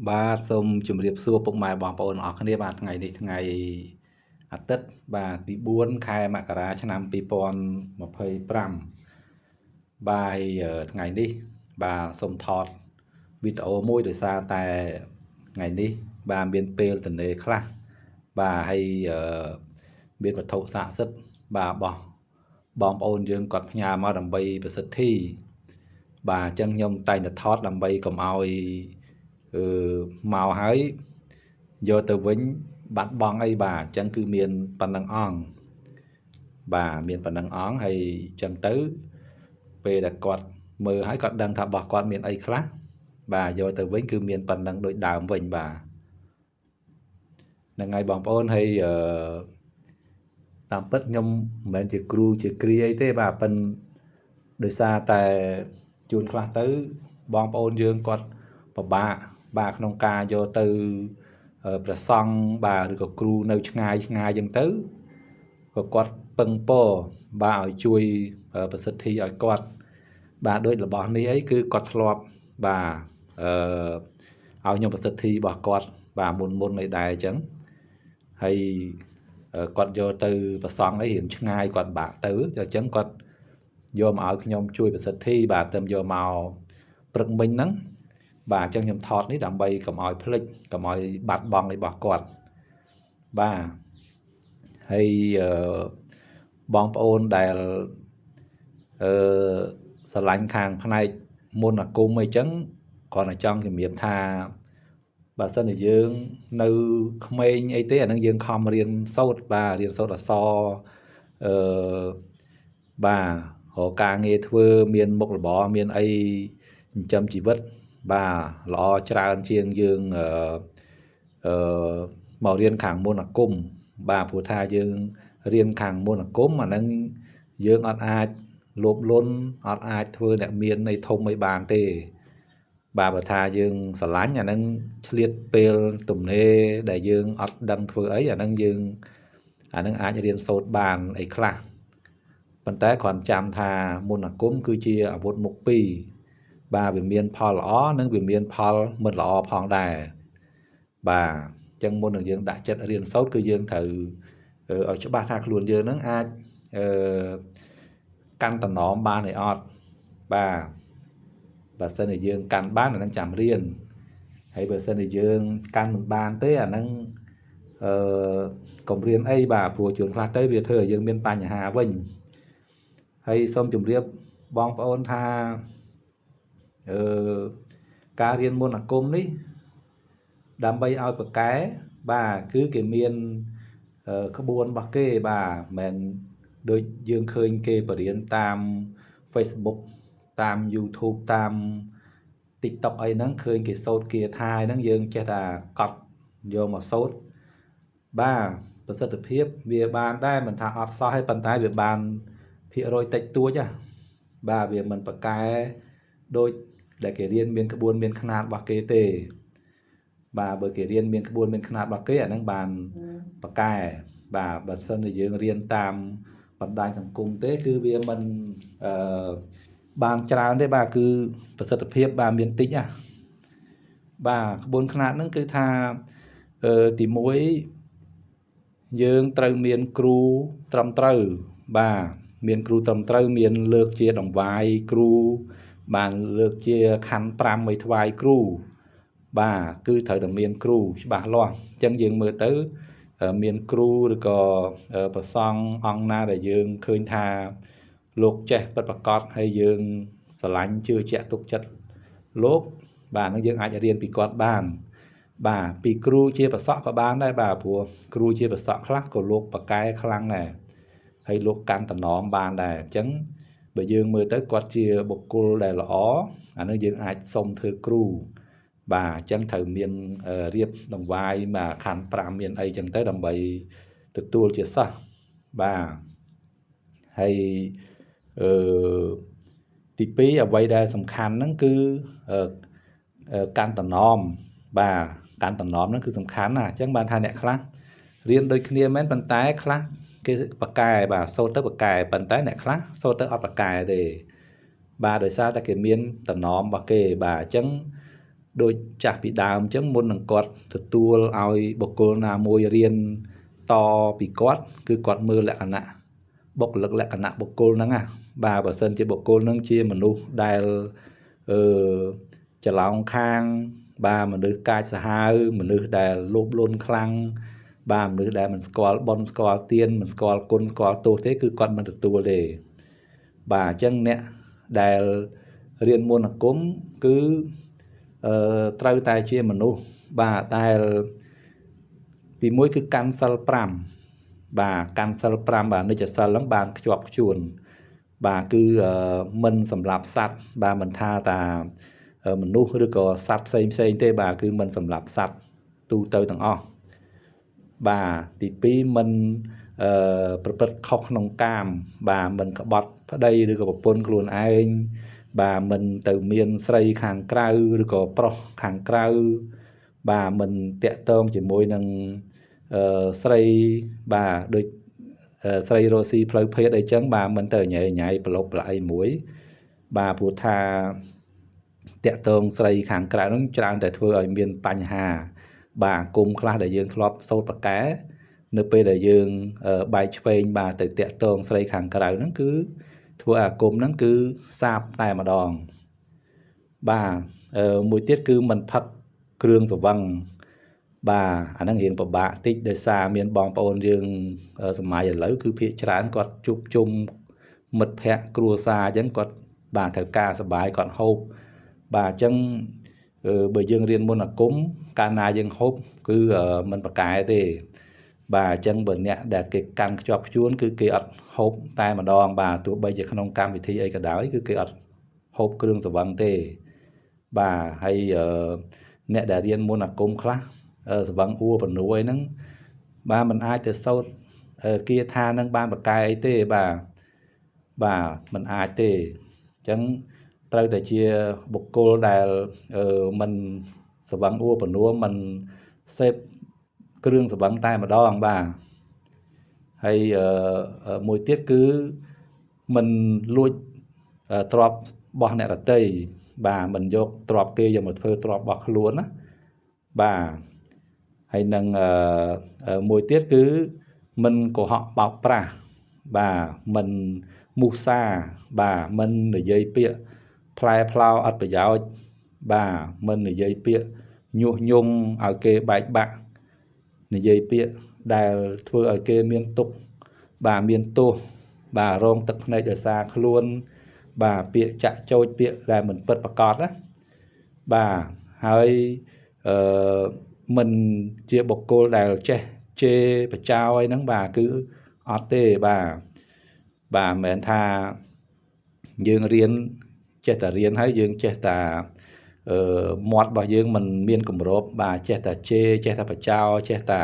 បាទសូមជម្រាបសួរពុកម៉ែបងប្អូនអរគ្នាបាទថ្ងៃនេះថ្ងៃអាទិត្យបាទទី4ខែមករាឆ្នាំ2025បាទថ្ងៃនេះបាទសូមថតវីដេអូមួយដោយសារតែថ្ងៃនេះបាទមានពេលទនេខ្លះបាទហើយមានវត្ថុស័ក្តិសិទ្ធិបាទបោះបងប្អូនយើងគាត់ផ្ញើមកដើម្បីប្រសិទ្ធិបាទអញ្ចឹងខ្ញុំតែងតែថតដើម្បីកុំឲ្យមកហើយយកទៅវិញបាត់បង់អីបាទអញ្ចឹងគឺមានប៉ុណ្ណឹងអង្គបាទមានប៉ុណ្ណឹងអង្គហើយអញ្ចឹងទៅពេលដែលគាត់មើលហើយគាត់ដឹងថារបស់គាត់មានអីខ្លះបាទយកទៅវិញគឺមានប៉ុណ្ណឹងដូចដើមវិញបាទហ្នឹងហើយបងប្អូនហើយតាមពិតខ្ញុំមិនមែនជាគ្រូជាគ្រាអីទេបាទប៉ុន្តែដោយសារតែជួនខ្លះទៅបងប្អូនយើងគាត់ពិបាកបាទក្នុងការយកទៅព្រះសង្ឃបាទឬក៏គ្រូនៅឆ្ងាយឆ្ងាយអញ្ចឹងទៅក៏គាត់ពឹងពរបាទឲ្យជួយប្រសិទ្ធិឲ្យគាត់បាទដូចរបស់នេះអីគឺគាត់ធ្លាប់បាទឲ្យខ្ញុំប្រសិទ្ធិរបស់គាត់បាទមុនអីដែរអញ្ចឹងហើយគាត់យកទៅប្រសង់អីរៀងឆ្ងាយគាត់បាក់ទៅអញ្ចឹងគាត់យកមកឲ្យខ្ញុំជួយប្រសិទ្ធិបាទទៅយកមកព្រឹកមិញហ្នឹងបាទអញ្ចឹងខ្ញុំថតនេះដើម្បីកុំឲ្យភ្លេចកុំឲ្យបាត់បង់របស់គាត់បាទហើយបងប្អូនដែលស្រឡាញ់ខាងផ្នែកមន្តអាគមអីចឹងគាត់តែចង់ជំរាបថាបើសិនជាយើងនៅក្មេងអីទេអានឹងយើងខំរៀនសូត្របាទរៀនសូត្រអក្សរបាទរកការងារធ្វើមានមុខរបរមានអីចិញ្ចឹមជីវិតបាទល្អច្រើនជាងយើងមករៀនខាងមន្តអាគមបាទព្រោះថាយើងរៀនខាងមន្តអាគមអានឹងយើងអត់អាចលោភលន់អត់អាចធ្វើអ្នកមាននៃធំអីបានទេបាទបើថាយើងស្រឡាញ់អានឹងឆ្លៀតពេលទំនេរដែលយើងអត់ដឹងធ្វើអីអានឹងយើងអានឹងអាចរៀនសូត្របានអីខ្លះប៉ុន្តែគ្រាន់ចាំថាមន្តអាគមគឺជាអាវុធមុខពីរបាទវាមានផលល្អនិងវាមានផលមិនល្អផងដែរបាទអញ្ចឹងមុននឹងយើងដាក់ចិត្តរៀនសូត្រគឺយើងត្រូវឲ្យច្បាស់ថាខ្លួនយើងនឹងអាចកាន់តំណមបានhayអត់បាទបើសិនជាយើងកាន់បានអានឹងចាំរៀនហើយបើសិនជាយើងកាន់មិនបានទេអានឹងកុំរៀនអីបាទព្រោះជួនខ្លះទៅវាធ្វើឲ្យយើងមានបញ្ហាវិញហើយសូមជម្រាបបងប្អូនថាការរៀនមន្តអាគមនេះដើម្បីឲ្យប្រកែបាទគឺគេមានក្បួនរបស់គេបាទមិនដូចយើងឃើញគេបរៀនតាម Facebook តាម YouTube តាម TikTok អីហ្នឹងឃើញគេសូត្រគាថាហ្នឹងយើងចេះតែកត់យកមកសូត្របាទប្រសិទ្ធភាពវាបានដែរមិនថាអត់សោះទេប៉ុន្តែវាបានភាគរយតិចតួចបាទវាមិនប្រកែដូចដែលគេរៀនមានក្បួនមានខ្នាតរបស់គេទេបាទបើគេរៀនមានក្បួនមានខ្នាតរបស់គេអាហ្នឹងបានប្រកែបាទបើសិនជាយើងរៀនតាមបណ្ដាញសង្គមទេគឺវាមិនបានច្រើនទេបាទគឺប្រសិទ្ធភាពបាទមានតិចបាទក្បួនខ្នាតហ្នឹងគឺថាទី1យើងត្រូវមានគ្រូត្រឹមត្រូវបាទមានគ្រូត្រឹមត្រូវមានលើកជាដង្វាយគ្រូបានលើកជាខណ្ឌ5ឲ្យថ្វាយគ្រូបាទគឺត្រូវតែមានគ្រូច្បាស់លាស់អញ្ចឹងយើងមើលទៅមានគ្រូឬក៏ប្រសង់អង្គណាដែលយើងឃើញថាលោកចេះពិតប្រាកដហើយយើងស្រឡាញ់ជឿជាក់ទុកចិត្តលោកបាទនឹងយើងអាចរៀនពីគាត់បានបាទពីគ្រូជាប្រសក់ក៏បានដែរបាទព្រោះគ្រូជាប្រសក់ខ្លះក៏លោកប៉កែខ្លាំងដែរហើយលោកកាន់តំណមបានដែរអញ្ចឹងបើយើងមើលទៅគាត់ជាបុគ្គលដែលល្អអានោះយើងអាចសុំធ្វើគ្រូបាទអញ្ចឹងត្រូវមានរៀបដង្វាយមកខណ្ឌ5មានអីចឹងទៅដើម្បីទទួលជាសិស្សបាទហើយទី2អ្វីដែលសំខាន់ហ្នឹងគឺកាន់តំណមបាទកាន់តំណមហ្នឹងគឺសំខាន់ណាអញ្ចឹងបានថាអ្នកខ្លះរៀនដូចគ្នាមែនប៉ុន្តែខ្លះគេបកកែបាទសូត្រទៅបកកែប៉ុន្តែអ្នកខ្លះសូត្រទៅអត់បកកែទេបាទដោយសារតែគេមានតំណមរបស់គេបាទអញ្ចឹង ដូចចាស់ពីដើមអញ្ចឹងមុននឹងគាត់ទទួលឲ្យបុគ្គលណាមួយរៀនតពីគាត់គឺគាត់មើលលក្ខណៈបុគ្គលិកលក្ខណៈបុគ្គលហ្នឹងណាបាទបើសិនជាបុគ្គលហ្នឹងជាមនុស្សដែលអឺច្រឡោមខាងបាទមនុស្សកាចសាហាវមនុស្សដែលលោភលន់ខ្លាំងបាទមនុស្សដែលមិនស្គាល់បុណ្យស្គាល់ទានមិនស្គាល់គុណស្គាល់ទោសទេគឺគាត់មិនទទួលទេបាទអញ្ចឹងអ្នកដែលរៀនមន្តអាគមគឺត្រូវតែជាមនុស្សបាទដែលទីមួយគឺកាន់សិល5បាទកាន់សិល5បាទនិច្ចសិលហ្នឹងបានខ្ជាប់ខ្ជួនបាទគឺមិនសម្រាប់សត្វបាទមិនថាតាមនុស្សឬក៏សត្វផ្សេងទេបាទគឺមិនសម្រាប់សត្វទូទៅទាំងអស់បាទទី2មិនប្រព្រឹត្តខុសក្នុងកាមបាទមិនក្បត់ប្តីឬក៏ប្រពន្ធខ្លួនឯងបាទមិនទៅមានស្រីខាងក្រៅឬក៏ប្រុសខាងក្រៅបាទមិនតាក់ទងជាមួយនឹងស្រីបាទដូចស្រីរស់ស៊ីផ្លូវភេទអីចឹងបាទមិនទៅញ៉ៃញ៉ៃប្រឡប់ប្រឡៃមួយបាទព្រោះថាតាក់ទងស្រីខាងក្រៅហ្នឹងច្រើនតែធ្វើឲ្យមានបញ្ហាបាទគុំខ្លះដែលយើងធ្លាប់សូត្រប្រកែនៅពេលដែលយើងបែកឆ្វេងបាទទៅតាក់ទងស្រីខាងក្រៅហ្នឹងគឺធ្វើអាគមហ្នឹងគឺសាបតែម្ដងបាទមួយទៀតគឺមិនផឹកគ្រឿងស្រវឹងបាទអាហ្នឹងរៀងពិបាកតិចដោយសារមានបងប្អូនយើងសម័យឥឡូវគឺភាគច្រើនគាត់ជួបជុំមិត្តភ័ក្តិគ្រួសារអញ្ចឹងគាត់បាទត្រូវការសប្បាយគាត់ហូបបាទអញ្ចឹងបើយើងរៀនមន្តអាគមកាលណាយើងហូបគឺមិនប្រកែទេបាទអញ្ចឹងបើអ្នកដែលគេកាន់ខ្ជាប់ខ្ជួនគឺគេអត់ហូបតែម្ដងបាទទោះបីជាក្នុងកម្មវិធីអីក៏ដោយគឺគេអត់ហូបគ្រឿងស្រវឹងទេបាទហើយអ្នកដែលរៀនមន្តអាគមខ្លះស្រវឹងអួបនួយហ្នឹងបាទมันអាចទៅសូត្រគាថានឹងបានប្រកែអីទេបាទมันអាចទេអញ្ចឹងត្រូវតែជាបុគ្គលដែលមិនស្រវឹងអួបនួមិនសេពគ្រឿងស្រវឹងតែម្ដងបាទហើយមួយទៀតគឺមិនលួចទ្រព្យរបស់អ្នកដទៃបាទមិនយកទ្រព្យគេយកមកធ្វើទ្រព្យរបស់ខ្លួនណាបាទហើយនឹងមួយទៀតគឺមិនកុហកបោកប្រាស់បាទមិនមូសាបាទមិននិយាយពាក្យផ្លែផ្លោអត់ប្រយោជន៍បាទមិននិយាយពាក្យញុះញង់ឲ្យគេបែកបាក់និយាយពាក្យដែលធ្វើឲ្យគេមានទុក្ខបាទមានទោសបាទរងទឹកភ្នែកដោយសារខ្លួនបាទពាក្យចាក់ចោចពាក្យដែលមិនពិតប្រាកដណាបាទហើយមិនជាបុគ្គលដែលចេះជេរបចោអីហ្នឹងបាទគឺអត់ទេបាទមិនមែនថាយើងរៀនចេះតែរៀនហើយយើងចេះតែមាត់របស់យើងមិនមានគម្របបាទចេះតែជេរចេះតែបចោចេះតែ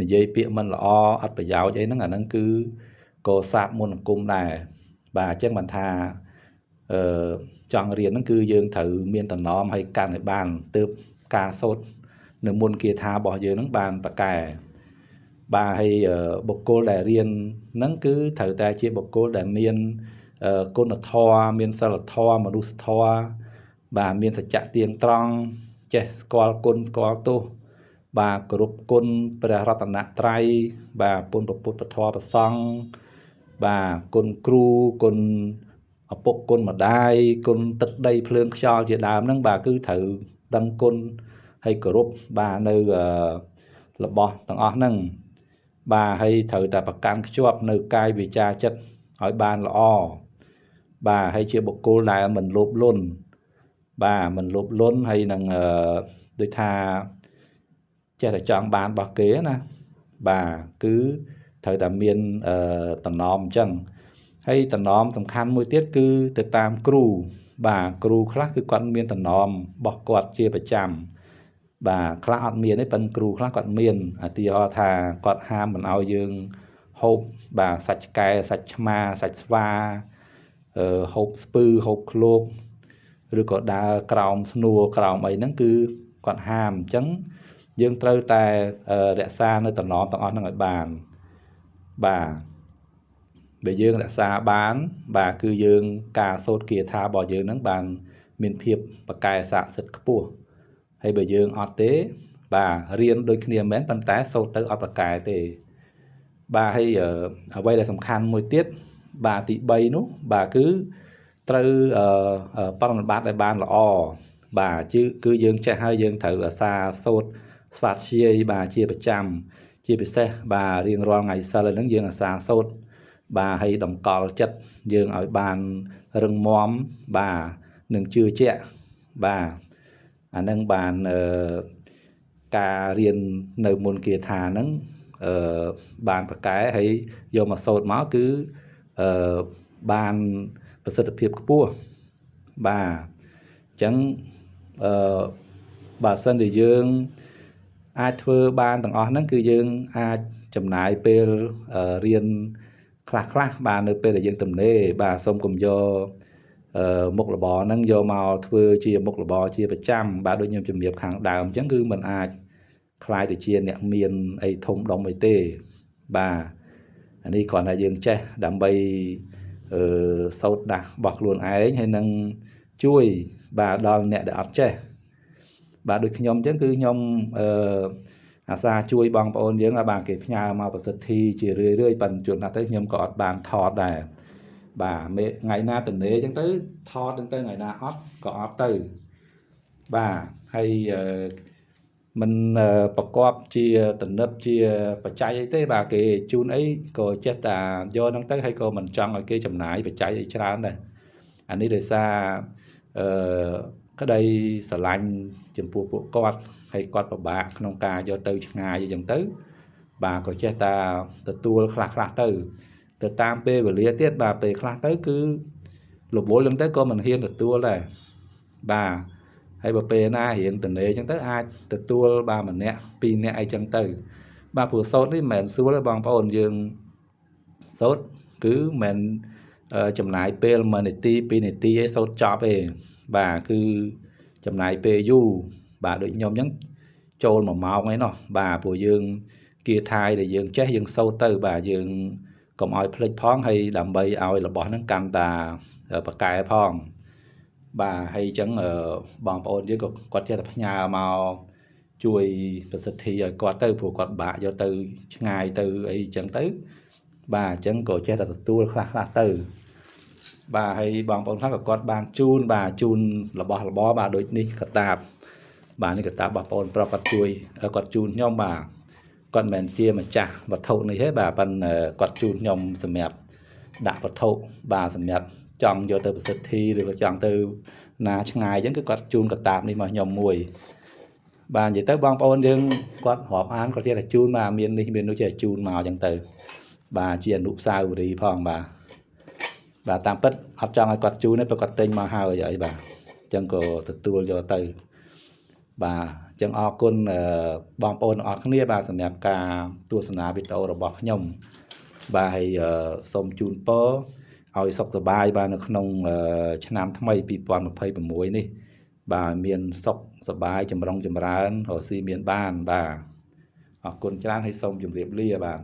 និយាយពាក្យមិនល្អអត់ប្រយោជន៍អីហ្នឹងអាហ្នឹងគឺក៏សាបមន្តអាគមដែរបាទអញ្ចឹងបានថាចង់រៀនហ្នឹងគឺយើងត្រូវមានតំណមឲ្យកាន់ឲ្យបានទើបការសូត្រនៅមន្តគាថារបស់យើងហ្នឹងបានប្រកែបាទហើយបុគ្គលដែលរៀនហ្នឹងគឺត្រូវតែជាបុគ្គលដែលមានគុណធម៌មានសិលធម៌មនុស្សធម៌បាទមានសច្ចៈទៀងត្រង់ចេះស្គាល់គុណស្គាល់ទោសបាទគោរពគុណព្រះរតនត្រ័យបាទគុណព្រះពុទ្ធពធព្រះសង្ឃបាទគុណគ្រូគុណឪពុកគុណម្ដាយគុណទឹកដីភ្លើងខ្យល់ជាដើមហ្នឹងបាទគឺត្រូវដឹងគុណហើយគោរពបាទនៅរបស់ទាំងអស់ហ្នឹងបាទហើយត្រូវតែប្រកាន់ខ្ជាប់នៅកាយវាចាចិត្តឲ្យបានល្អបាទហើយជាបុគ្គលដែលមិនលោភលន់បាទមិនលោភលន់ហើយនឹងដូចថាចេះតែចង់បានរបស់គេណាបាទគឺត្រូវតែមានតំណមអញ្ចឹងហើយតំណមសំខាន់មួយទៀតគឺទៅតាមគ្រូបាទគ្រូខ្លះគឺគាត់មានតំណមរបស់គាត់ជាប្រចាំបាទខ្លះអត់មានទេប៉ុន្តែគ្រូខ្លះគាត់មានឧទាហរណ៍ថាគាត់ហាមមិនឲ្យយើងហូបបាទសាច់ឆ្កែសាច់ឆ្មាសាច់ស្វាហូបស្ពឺហូបឃ្លោកឬក៏ដើរក្រោមស្នួរក្រោមអីហ្នឹងគឺគាត់ហាមអញ្ចឹងយើងត្រូវតែរក្សានៅតំណមទាំងអស់ហ្នឹងឲ្យបានបាទបើយើងរក្សាបានបាទគឺយើងការសូត្រគាថារបស់យើងហ្នឹងបានមានភាពប្រកែស័ក្តិសិទ្ធិខ្ពស់ hay bởi dương ọt tế bà riêng đôi kia mến bắn tá sâu tới ọt bạc cái thì bà hay ở đây là sầm khăn môi tiết bà tị bay nút bà cứ từ bằng bát đại ban là bà chứ cứ dương chạy hai dương thử ở xa sốt phạt chia bà chia 100chia ពិសេស bà riêng រាល់ថ្ងៃសិលហ្នឹងយើងអាសាសូត្រbà hay តម្កល់ចិត្តយើងឲ្យបានរឹងមាំបាទនឹងជឿជាក់បាទអានឹងបានការរៀននៅមុនគាថាហ្នឹងបានប្រកែហើយយកមកសូត្រមកគឺបានប្រសិទ្ធភាពខ្ពស់បាទអញ្ចឹងបើសិនជាយើងអាចធ្វើបានទាំងអស់ហ្នឹងគឺយើងអាចចំណាយពេលរៀនខ្លះបាទនៅពេលដែលយើងទំនេរបាទសូមកុំយកមុខរបរហ្នឹងយកមកធ្វើជាមុខរបរជាប្រចាំបាទដូចខ្ញុំជំរាបខាងដើមអញ្ចឹងគឺมันអាចខ្លាយទៅជាអ្នកមានអីធំដុំអីទេបាទអានេះគ្រាន់តែយើងចេះដើម្បីសូត្រដាស់របស់ខ្លួនឯងហើយនឹងជួយបាទដល់អ្នកដែលអត់ចេះបាទដូចខ្ញុំអញ្ចឹងគឺខ្ញុំអាសាជួយបងប្អូនយើងឲ្យបានគេផ្ញើមកប្រសិទ្ធិជារឿយប៉ុន្តែជួនណាស់ទៅខ្ញុំក៏អត់បានថតដែរបាទថ្ងៃណាតនេអញ្ចឹងទៅថតទៅថ្ងៃណាអត់ក៏អត់ទៅបាទហើយមិនប្រកបជាតំណឹបជាបច្ច័យអីទេបាទគេជូនអីក៏ចេះតែយកហ្នឹងទៅហើយក៏មិនចង់ឲ្យគេចំណាយបច្ច័យអីច្រើនដែរអានេះដោយសារក្តីស្រឡាញ់ចំពោះពួកគាត់ហើយគាត់ពិបាកក្នុងការយកទៅឆ្ងាយអញ្ចឹងទៅបាទក៏ចេះតែទទួលខ្លះទៅតាមពេលវេលាទៀតបាទពេលខ្លះទៅគឺរវល់អញ្ចឹងទៅក៏មិនហ៊ានទទួលដែរបាទហើយបើពេលណារៀងតនេអញ្ចឹងទៅអាចទទួលបាទម្នាក់ពីរនាក់អីចឹងទៅបាទព្រោះសូត្រនេះមិនមែនស្រួលទេបងប្អូនយើងសូត្រគឺមិនចំណាយពេល1នាទី2នាទីឯងសូត្រចប់ឯងបាទគឺចំណាយពេលយូរបាទដូចខ្ញុំអញ្ចឹងចូល1ម៉ោងឯណោះបាទព្រោះយើងគាថាយដែលយើងចេះយើងសូត្រទៅបាទយើងកុំឲ្យភ្លេចផងហើយដើម្បីឲ្យរបស់ហ្នឹងកាន់តែប្រកែផងបាទហើយអញ្ចឹងបងប្អូនយើងក៏គាត់ចេះតែផ្ញើមកជួយប្រសិទ្ធិឲ្យគាត់ទៅព្រោះគាត់បាក់យកទៅឆ្ងាយទៅអីអញ្ចឹងទៅបាទអញ្ចឹងក៏ចេះតែទទួលខ្លះទៅបាទហើយបងប្អូនខ្លះក៏គាត់បានជូនបាទជូនរបស់របរបាទដូចនេះកតាបបាទនេះកតាបបងប្អូនប្រុសគាត់ជួយគាត់ជូនខ្ញុំបាទគាត់មិនមែនជាម្ចាស់វត្ថុនេះទេបាទប៉ុន្តែគាត់ជូនខ្ញុំសម្រាប់ដាក់វត្ថុបាទសម្រាប់ចង់យកទៅប្រសិទ្ធិឬក៏ចង់ទៅណាឆ្ងាយអញ្ចឹងគឺគាត់ជូនកតាបនេះមកខ្ញុំមួយបាទនិយាយទៅបងប្អូនយើងគាត់រាប់អានគាត់ចេះតែជូនមកមាននេះមាននោះចេះតែជូនមកអញ្ចឹងទៅបាទជាអនុស្សាវរីយ៍ផងបាទតាមពិតអត់ចង់ឲ្យគាត់ជូនទេព្រោះគាត់ទិញមកហើយអីបាទអញ្ចឹងក៏ទទួលយកទៅបាទអញ្ចឹងអរគុណបងប្អូនអរគ្នាបាទសម្រាប់ការទស្សនាវីដេអូរបស់ខ្ញុំបាទហើយសូមជូនពរឲ្យសុខសប្បាយបាទនៅក្នុងឆ្នាំថ្មី2026នេះបាទមានសុខសប្បាយចម្រុងចម្រើនរកស៊ីមានបានបាទអរគុណច្រើនហើយសូមជម្រាបលាបាទ